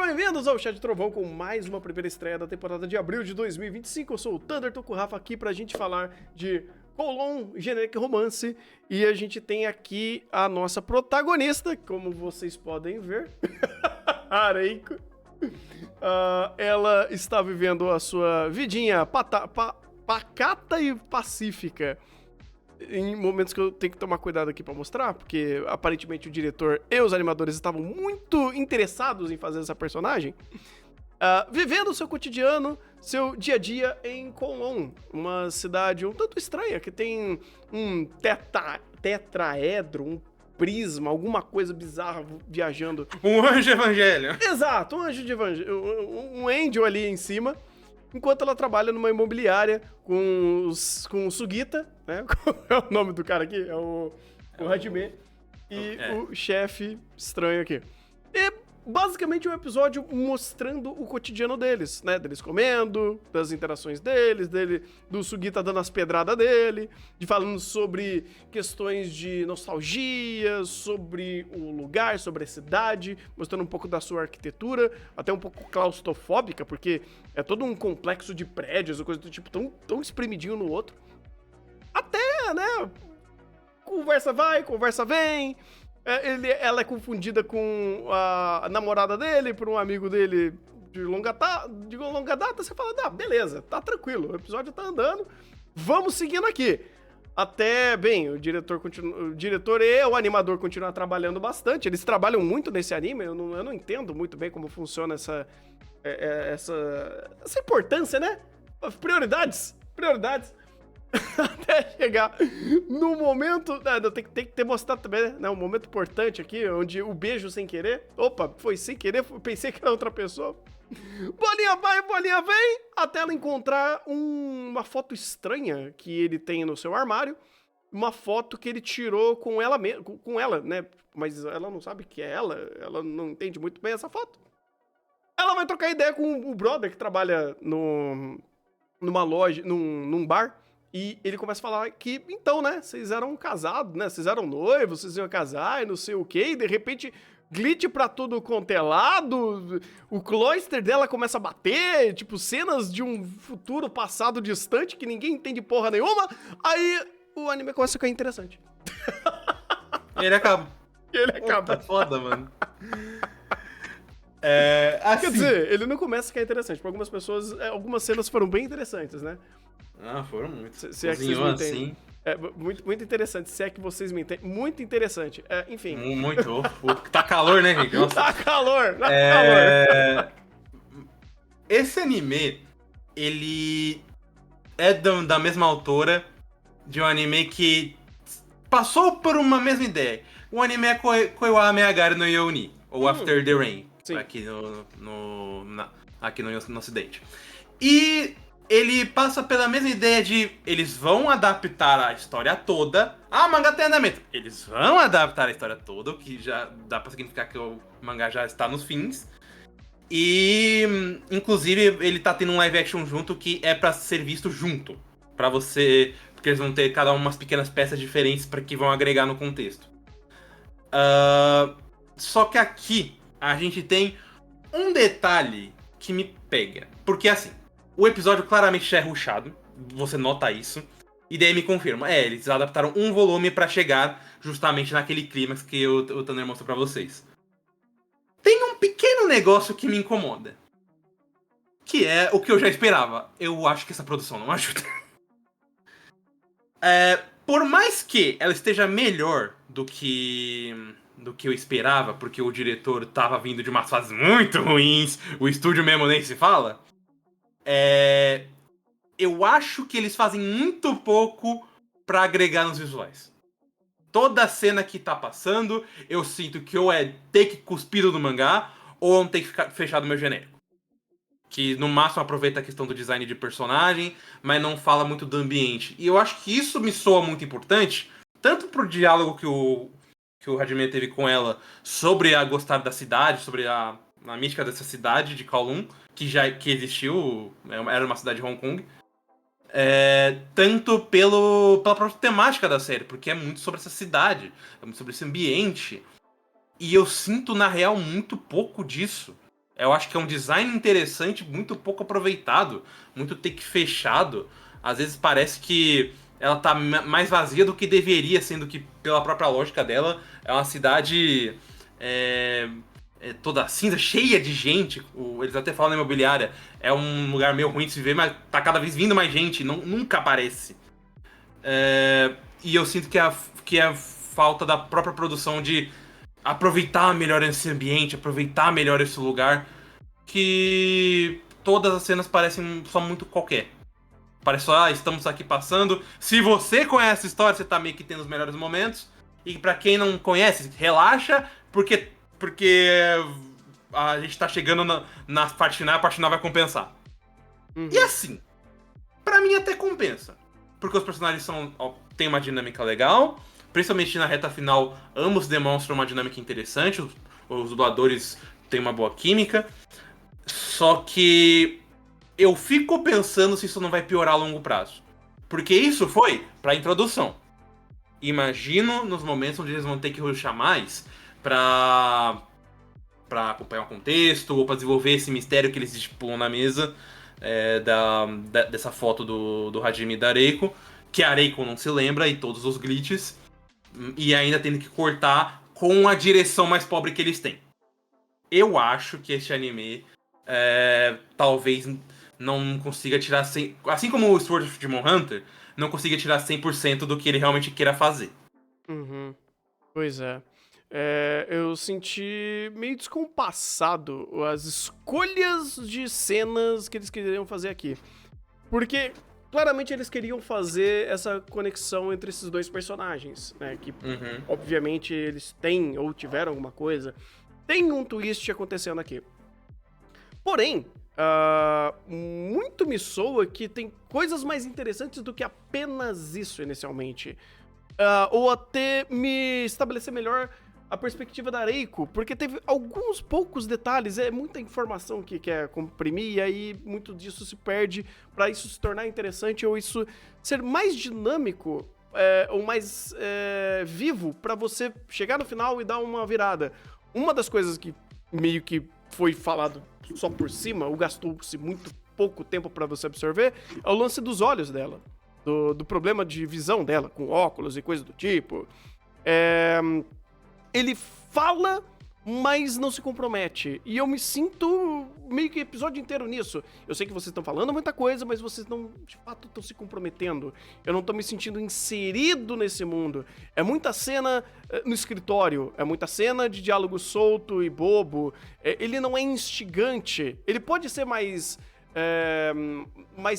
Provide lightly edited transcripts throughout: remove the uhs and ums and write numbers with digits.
bem-vindos ao Chat Trovão com mais uma primeira estreia da temporada de abril de 2025. Eu sou o Thunder, tô com o Rafa aqui pra gente falar de Colon, Generic Romance. E a gente tem aqui a nossa protagonista, como vocês podem ver, Areiko. Ela está vivendo a sua vidinha pacata e pacífica. Em momentos que eu tenho que tomar cuidado aqui pra mostrar, porque aparentemente o diretor e os animadores estavam muito interessados em fazer essa personagem. Vivendo o seu cotidiano, seu dia a dia em Colon, uma cidade um tanto estranha, que tem um tetraedro, um prisma, alguma coisa bizarra viajando. Um anjo evangelho. Exato, um anjo de evangelho, um angel ali em cima. Enquanto ela trabalha numa imobiliária com o Sugita, né? Qual é o nome do cara aqui? É o Hajime. E o chefe estranho aqui. E basicamente um episódio mostrando o cotidiano deles, né? Deles comendo, das interações deles, do Sugita dando as pedradas dele, de falando sobre questões de nostalgia, sobre o lugar, sobre a cidade, mostrando um pouco da sua arquitetura, até um pouco claustrofóbica, porque é todo um complexo de prédios, ou coisa do tipo, tão espremidinho no outro. Até, né? Conversa vai, conversa vem. Ela é confundida com a namorada dele por um amigo dele de longa data. Você fala, beleza, tá tranquilo, o episódio tá andando, vamos seguindo aqui. Até, bem, o diretor e o animador continuam trabalhando bastante. Eles trabalham muito nesse anime. Eu não entendo muito bem como funciona essa importância, né? Prioridades. Até chegar no momento... Tem que ter mostrado também, né? Um momento importante aqui, onde o beijo sem querer... Opa, foi sem querer, pensei que era outra pessoa. Bolinha vai, bolinha vem, até ela encontrar uma foto estranha que ele tem no seu armário. Uma foto que ele tirou com ela, né? Mas ela não sabe que é ela não entende muito bem essa foto. Ela vai trocar ideia com o brother que trabalha numa loja, num bar. E ele começa a falar que, então, né, vocês eram casados, né, vocês eram noivos, vocês iam casar e não sei o quê, e de repente, glitch pra tudo quanto é lado, o cloister dela começa a bater, tipo, cenas de um futuro passado distante que ninguém entende porra nenhuma, aí o anime começa a ficar interessante. E ele acaba. Tá foda, mano. Assim, quer dizer, ele não começa a ficar interessante. Pra algumas pessoas, algumas cenas foram bem interessantes, né? Foram muito. Se é que vocês me entendem. Muito, muito interessante, se é que vocês me entendem. Muito interessante. Enfim. Muito. Tá calor, né, gente? Nossa. Tá calor, calor. Esse anime, ele é da mesma autora de um anime que passou por uma mesma ideia. O anime é Koiwa Meagari no Youni, ou After the Rain, aqui aqui no ocidente. E ele passa pela mesma ideia de eles vão adaptar a história toda. O mangá tem andamento. Eles vão adaptar a história toda, o que já dá pra significar que o mangá já está nos fins. E, inclusive, ele tá tendo um live action junto que é pra ser visto junto. Pra você... Porque eles vão ter cada uma umas pequenas peças diferentes para que vão agregar no contexto. Só que aqui a gente tem um detalhe que me pega. Porque, assim... O episódio claramente já é rushado, você nota isso, e daí me confirma. Eles adaptaram um volume pra chegar justamente naquele clímax que o Tanner mostrou pra vocês. Tem um pequeno negócio que me incomoda, que é o que eu já esperava. Eu acho que essa produção não ajuda. Por mais que ela esteja melhor do que eu esperava, porque o diretor tava vindo de umas fases muito ruins, o estúdio mesmo nem se fala... Eu acho que eles fazem muito pouco pra agregar nos visuais. Toda cena que tá passando, eu sinto que ou é take cuspido do mangá, ou é um take fechado meu genérico. Que no máximo aproveita a questão do design de personagem, mas não fala muito do ambiente. E eu acho que isso me soa muito importante, tanto pro diálogo que o Hajime teve com ela sobre a gostar da cidade, sobre a mística dessa cidade de Kowloon, que existiu, era uma cidade de Hong Kong, tanto pela própria temática da série, porque é muito sobre essa cidade, é muito sobre esse ambiente, e eu sinto, na real, muito pouco disso Eu acho que é um design interessante, muito pouco aproveitado, muito take fechado. Às vezes parece que ela tá mais vazia do que deveria, sendo que, pela própria lógica dela, é uma cidade toda cinza, cheia de gente. Eles até falam na imobiliária, é um lugar meio ruim de se ver, mas tá cada vez vindo mais gente, nunca aparece. E eu sinto que é falta da própria produção de aproveitar melhor esse ambiente, aproveitar melhor esse lugar, que todas as cenas parecem só muito qualquer. Parece só, estamos aqui passando. Se você conhece a história, você tá meio que tendo os melhores momentos. E pra quem não conhece, relaxa, porque a gente tá chegando na parte final, a parte final vai compensar. E assim, pra mim até compensa. Porque os personagens têm uma dinâmica legal. Principalmente na reta final, ambos demonstram uma dinâmica interessante. Os dubladores têm uma boa química. Só que eu fico pensando se isso não vai piorar a longo prazo. Porque isso foi pra introdução. Imagino nos momentos onde eles vão ter que rushar mais pra acompanhar o contexto ou pra desenvolver esse mistério que eles estipulam na mesa dessa foto do Hajime e da Reiko. Que a Reiko não se lembra e todos os glitches. E ainda tendo que cortar com a direção mais pobre que eles têm. Eu acho que este anime talvez não consiga tirar 100%, assim como o Sword of Demon Hunter, não consiga tirar 100% do que ele realmente queira fazer. Pois é. Eu senti meio descompassado as escolhas de cenas que eles queriam fazer aqui. Porque claramente eles queriam fazer essa conexão entre esses dois personagens, né? Que, obviamente, eles têm ou tiveram alguma coisa. Tem um twist acontecendo aqui. Porém, muito me soa que tem coisas mais interessantes do que apenas isso inicialmente. Ou até me estabelecer melhor a perspectiva da Reiko, porque teve alguns poucos detalhes, muita informação que quer comprimir, e aí muito disso se perde pra isso se tornar interessante ou isso ser mais dinâmico ou mais vivo pra você chegar no final e dar uma virada. Uma das coisas que meio que foi falado só por cima, ou gastou-se muito pouco tempo pra você absorver, é o lance dos olhos dela, do problema de visão dela, com óculos e coisa do tipo. Ele fala, mas não se compromete. E eu me sinto meio que o episódio inteiro nisso. Eu sei que vocês estão falando muita coisa, mas vocês não, de fato, estão se comprometendo. Eu não tô me sentindo inserido nesse mundo. É muita cena no escritório, é muita cena de diálogo solto e bobo. Ele não é instigante. Ele pode ser mais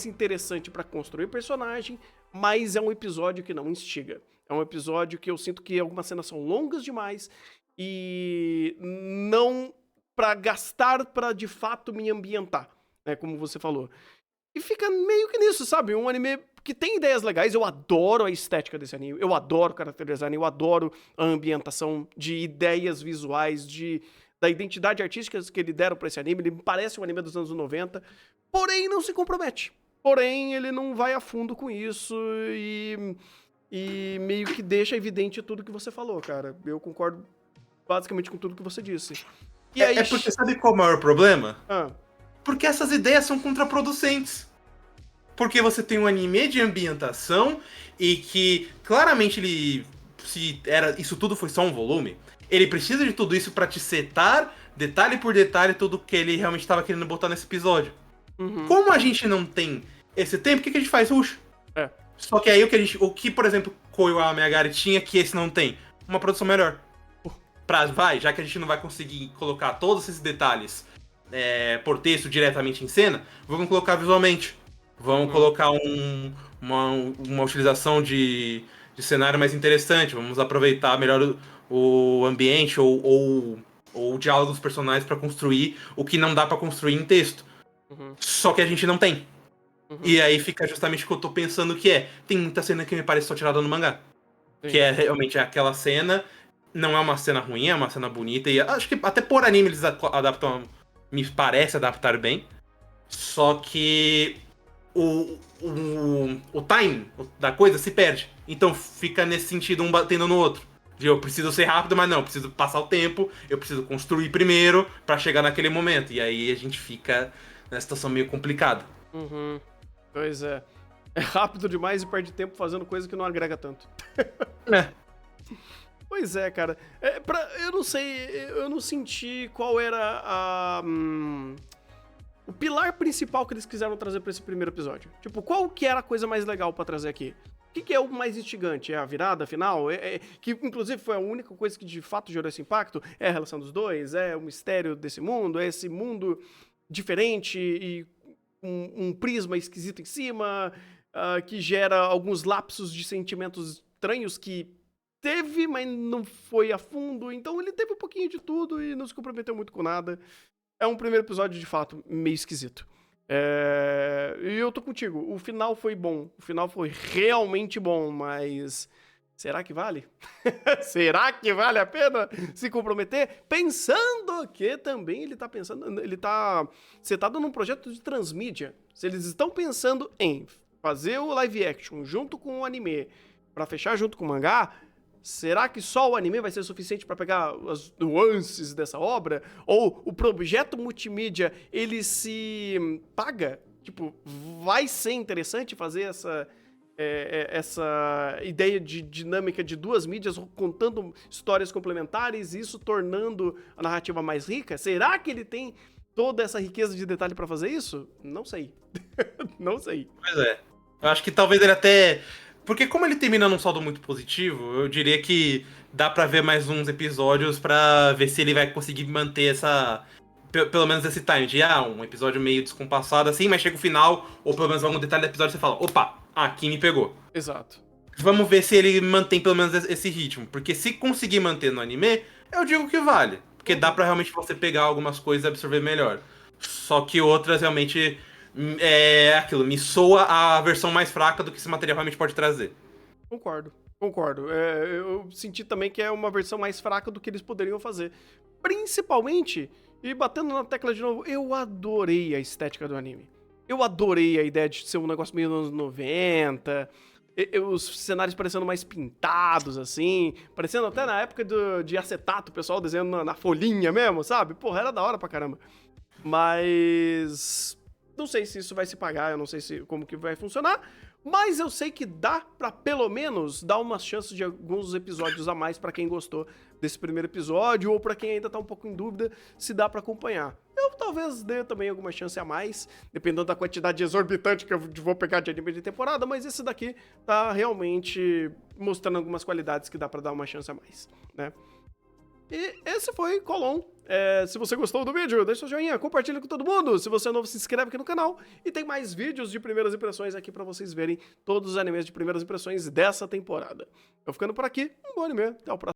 interessante pra construir personagem, mas é um episódio que não instiga. É um episódio que eu sinto que algumas cenas são longas demais e não pra gastar pra de fato me ambientar, né, como você falou. E fica meio que nisso, sabe? Um anime que tem ideias legais, eu adoro a estética desse anime, eu adoro o character design, eu adoro a ambientação de ideias visuais, da identidade artística que ele deram pra esse anime, ele me parece um anime dos anos 90, porém não se compromete. Porém, ele não vai a fundo com isso e meio que deixa evidente tudo que você falou, cara. Eu concordo basicamente com tudo que você disse. E aí... porque sabe qual é o maior problema? Ah. Porque essas ideias são contraproducentes. Porque você tem um anime de ambientação e que claramente isso tudo foi só um volume, ele precisa de tudo isso pra te setar, detalhe por detalhe, tudo que ele realmente estava querendo botar nesse episódio. Como a gente não tem esse tempo, o que a gente faz? Rush. Só que aí o que, por exemplo, Koyo Megari tinha que esse não tem? Uma produção melhor. Já que a gente não vai conseguir colocar todos esses detalhes por texto diretamente em cena, vamos colocar visualmente. Vamos colocar uma utilização de cenário mais interessante. Vamos aproveitar melhor o ambiente ou o diálogo dos personagens para construir o que não dá para construir em texto. Só que a gente não tem. E aí fica justamente o que eu tô pensando que tem muita cena que me parece só tirada no mangá. Sim. Que é realmente aquela cena, não é uma cena ruim, é uma cena bonita, e acho que até por anime eles adaptam, me parece adaptar bem. Só que o time da coisa se perde. Então fica nesse sentido um batendo no outro. De eu preciso ser rápido, mas não, eu preciso passar o tempo, eu preciso construir primeiro pra chegar naquele momento. E aí a gente fica nessa situação meio complicada. Uhum. Pois é. É rápido demais e perde tempo fazendo coisa que não agrega tanto. É. Pois é, cara. Eu não sei, eu não senti qual era o pilar principal que eles quiseram trazer pra esse primeiro episódio. Tipo, qual que era a coisa mais legal pra trazer aqui? O que é o mais instigante? É a virada final? Que, inclusive, foi a única coisa que de fato gerou esse impacto? É a relação dos dois? É o mistério desse mundo? É esse mundo diferente e um prisma esquisito em cima, que gera alguns lapsos de sentimentos estranhos que teve, mas não foi a fundo. Então ele teve um pouquinho de tudo e não se comprometeu muito com nada. É um primeiro episódio, de fato, meio esquisito. E eu tô contigo. O final foi bom. O final foi realmente bom, mas será que vale? Será que vale a pena se comprometer? Pensando que também ele tá setado num projeto de transmídia. Se eles estão pensando em fazer o live action junto com o anime pra fechar junto com o mangá, será que só o anime vai ser suficiente pra pegar as nuances dessa obra? Ou o projeto multimídia, ele se paga? Tipo, vai ser interessante fazer essa ideia de dinâmica de duas mídias contando histórias complementares e isso tornando a narrativa mais rica? Será que ele tem toda essa riqueza de detalhe pra fazer isso? Não sei. Não sei. Pois é. Eu acho que talvez ele até... Porque como ele termina num saldo muito positivo, eu diria que dá pra ver mais uns episódios pra ver se ele vai conseguir manter essa... Pelo menos esse time de, um episódio meio descompassado assim, mas chega o final, ou pelo menos algum detalhe do episódio você fala, opa, aqui me pegou. Exato. Vamos ver se ele mantém pelo menos esse ritmo, porque se conseguir manter no anime, eu digo que vale. Porque dá pra realmente você pegar algumas coisas e absorver melhor. Só que outras realmente... É aquilo, me soa a versão mais fraca do que esse material realmente pode trazer. Concordo. Eu senti também que é uma versão mais fraca do que eles poderiam fazer. Principalmente, e batendo na tecla de novo, eu adorei a estética do anime. Eu adorei a ideia de ser um negócio meio nos anos 90, os cenários parecendo mais pintados, assim, parecendo até na época de acetato, o pessoal desenhando na folhinha mesmo, sabe? Porra, era da hora pra caramba. Mas... não sei se isso vai se pagar, eu não sei como que vai funcionar, mas eu sei que dá pra pelo menos dar umas chances de alguns episódios a mais pra quem gostou desse primeiro episódio ou pra quem ainda tá um pouco em dúvida se dá pra acompanhar. Eu talvez dê também alguma chance a mais, dependendo da quantidade exorbitante que eu vou pegar de anime de temporada, mas esse daqui tá realmente mostrando algumas qualidades que dá pra dar uma chance a mais, né? E esse foi Colon. Se você gostou do vídeo, deixa seu joinha, compartilha com todo mundo. Se você é novo, se inscreve aqui no canal. E tem mais vídeos de primeiras impressões aqui pra vocês verem todos os animes de primeiras impressões dessa temporada. Eu ficando por aqui, um bom anime, até o próximo.